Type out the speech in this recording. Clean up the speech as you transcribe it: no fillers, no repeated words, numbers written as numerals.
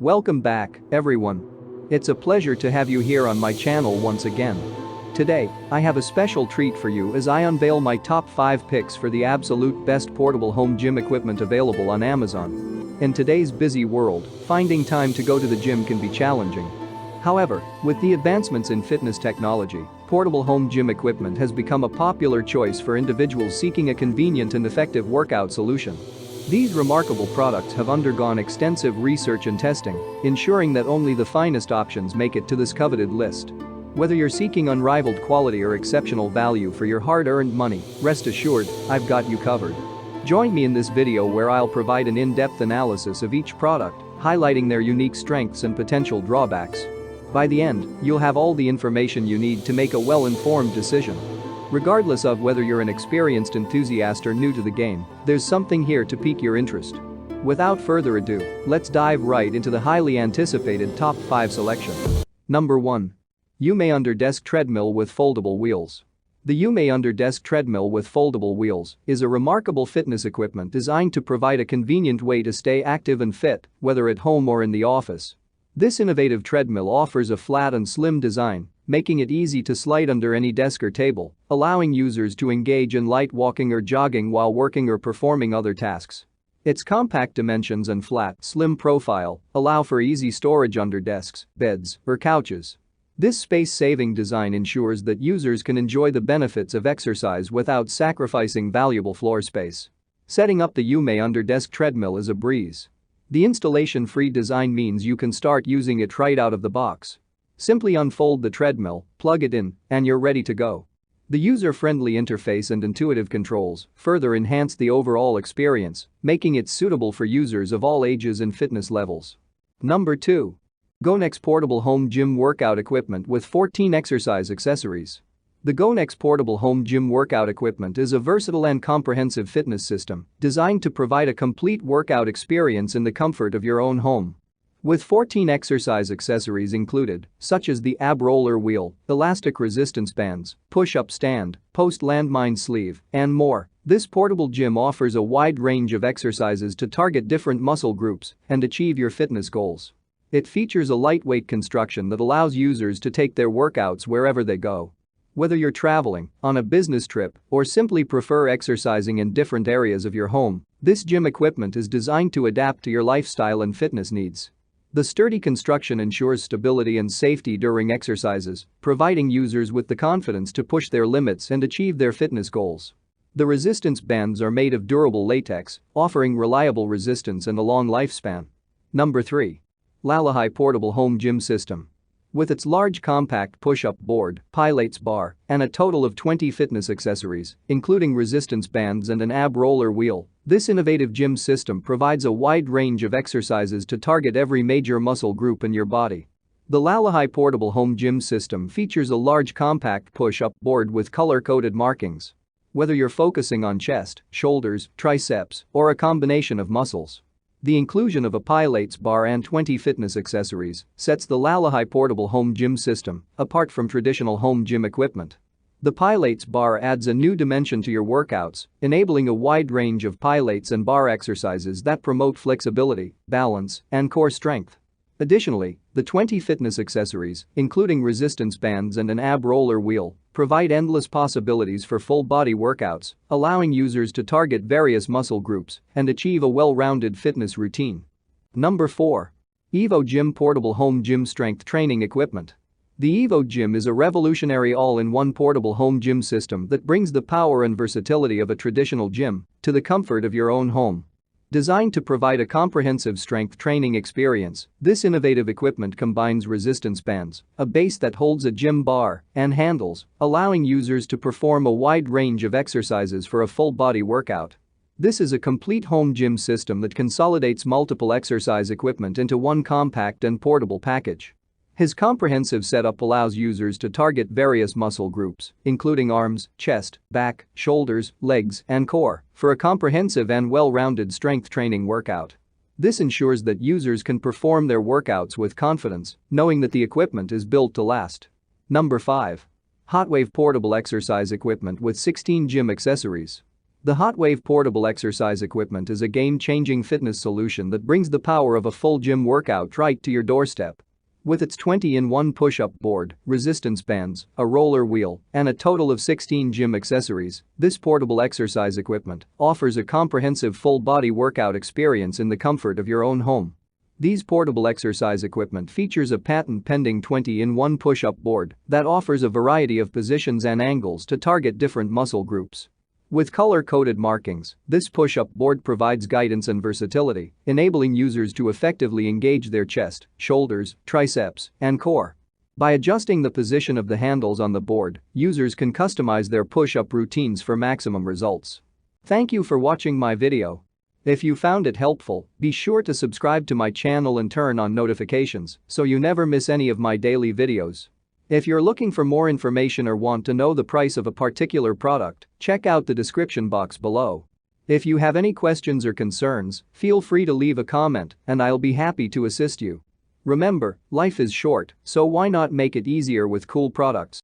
Welcome back, everyone. It's a pleasure to have you here on my channel once again. Today, I have a special treat for you as I unveil my top 5 picks for the absolute best portable home gym equipment available on Amazon. In today's busy world, finding time to go to the gym can be challenging. However, with the advancements in fitness technology, portable home gym equipment has become a popular choice for individuals seeking a convenient and effective workout solution. These remarkable products have undergone extensive research and testing, ensuring that only the finest options make it to this coveted list. Whether you're seeking unrivaled quality or exceptional value for your hard-earned money, rest assured, I've got you covered. Join me in this video where I'll provide an in-depth analysis of each product, highlighting their unique strengths and potential drawbacks. By the end, you'll have all the information you need to make a well-informed decision. Regardless of whether you're an experienced enthusiast or new to the game, there's something here to pique your interest. Without further ado, let's dive right into the highly anticipated top 5 selection. Number 1. UMAY Underdesk Treadmill with Foldable Wheels. The UMAY Underdesk Treadmill with Foldable Wheels is a remarkable fitness equipment designed to provide a convenient way to stay active and fit, whether at home or in the office. This innovative treadmill offers a flat and slim design, making it easy to slide under any desk or table, allowing users to engage in light walking or jogging while working or performing other tasks. Its compact dimensions and flat, slim profile allow for easy storage under desks, beds, or couches. This space-saving design ensures that users can enjoy the benefits of exercise without sacrificing valuable floor space. Setting up the UMAY Underdesk Treadmill is a breeze. The installation-free design means you can start using it right out of the box. Simply unfold the treadmill, plug it in, and you're ready to go. The user-friendly interface and intuitive controls further enhance the overall experience, making it suitable for users of all ages and fitness levels. Number 2. GoNex Portable Home Gym Workout Equipment with 14 Exercise Accessories. The GoNex Portable Home Gym Workout Equipment is a versatile and comprehensive fitness system designed to provide a complete workout experience in the comfort of your own home. With 14 exercise accessories included, such as the ab roller wheel, elastic resistance bands, push-up stand, post landmine sleeve, and more, this portable gym offers a wide range of exercises to target different muscle groups and achieve your fitness goals. It features a lightweight construction that allows users to take their workouts wherever they go. Whether you're traveling, on a business trip, or simply prefer exercising in different areas of your home, this gym equipment is designed to adapt to your lifestyle and fitness needs. The sturdy construction ensures stability and safety during exercises, providing users with the confidence to push their limits and achieve their fitness goals. The resistance bands are made of durable latex, offering reliable resistance and a long lifespan. Number 3. Lalahai Portable Home Gym System. With its large compact push-up board, Pilates bar, and a total of 20 fitness accessories, including resistance bands and an ab roller wheel, this innovative gym system provides a wide range of exercises to target every major muscle group in your body. The Lalahai Portable Home Gym System features a large compact push-up board with color-coded markings. Whether you're focusing on chest, shoulders, triceps, or a combination of muscles, the inclusion of a Pilates bar and 20 fitness accessories sets the Lalahai Portable Home Gym System apart from traditional home gym equipment. The Pilates bar adds a new dimension to your workouts, enabling a wide range of Pilates and bar exercises that promote flexibility, balance, and core strength. Additionally, the 20 fitness accessories, including resistance bands and an ab roller wheel, provide endless possibilities for full-body workouts, allowing users to target various muscle groups and achieve a well-rounded fitness routine. Number 4. Evo Gym Portable Home Gym Strength Training Equipment. The Evo Gym is a revolutionary all-in-one portable home gym system that brings the power and versatility of a traditional gym to the comfort of your own home. Designed to provide a comprehensive strength training experience, this innovative equipment combines resistance bands, a base that holds a gym bar, and handles, allowing users to perform a wide range of exercises for a full-body workout. This is a complete home gym system that consolidates multiple exercise equipment into one compact and portable package. His comprehensive setup allows users to target various muscle groups, including arms, chest, back, shoulders, legs, and core, for a comprehensive and well-rounded strength training workout. This ensures that users can perform their workouts with confidence, knowing that the equipment is built to last. Number 5. Hotwave Portable Exercise Equipment with 16 Gym Accessories. The Hotwave portable exercise equipment is a game-changing fitness solution that brings the power of a full gym workout right to your doorstep. With its 20-in-1 push-up board, resistance bands, a roller wheel, and a total of 16 gym accessories, this portable exercise equipment offers a comprehensive full-body workout experience in the comfort of your own home. These portable exercise equipment features a patent-pending 20-in-1 push-up board that offers a variety of positions and angles to target different muscle groups. With color-coded markings, this push-up board provides guidance and versatility, enabling users to effectively engage their chest, shoulders, triceps, and core. By adjusting the position of the handles on the board, users can customize their push-up routines for maximum results. Thank you for watching my video. If you found it helpful, be sure to subscribe to my channel and turn on notifications so you never miss any of my daily videos. If you're looking for more information or want to know the price of a particular product, check out the description box below. If you have any questions or concerns, feel free to leave a comment and I'll be happy to assist you. Remember, life is short, so why not make it easier with cool products?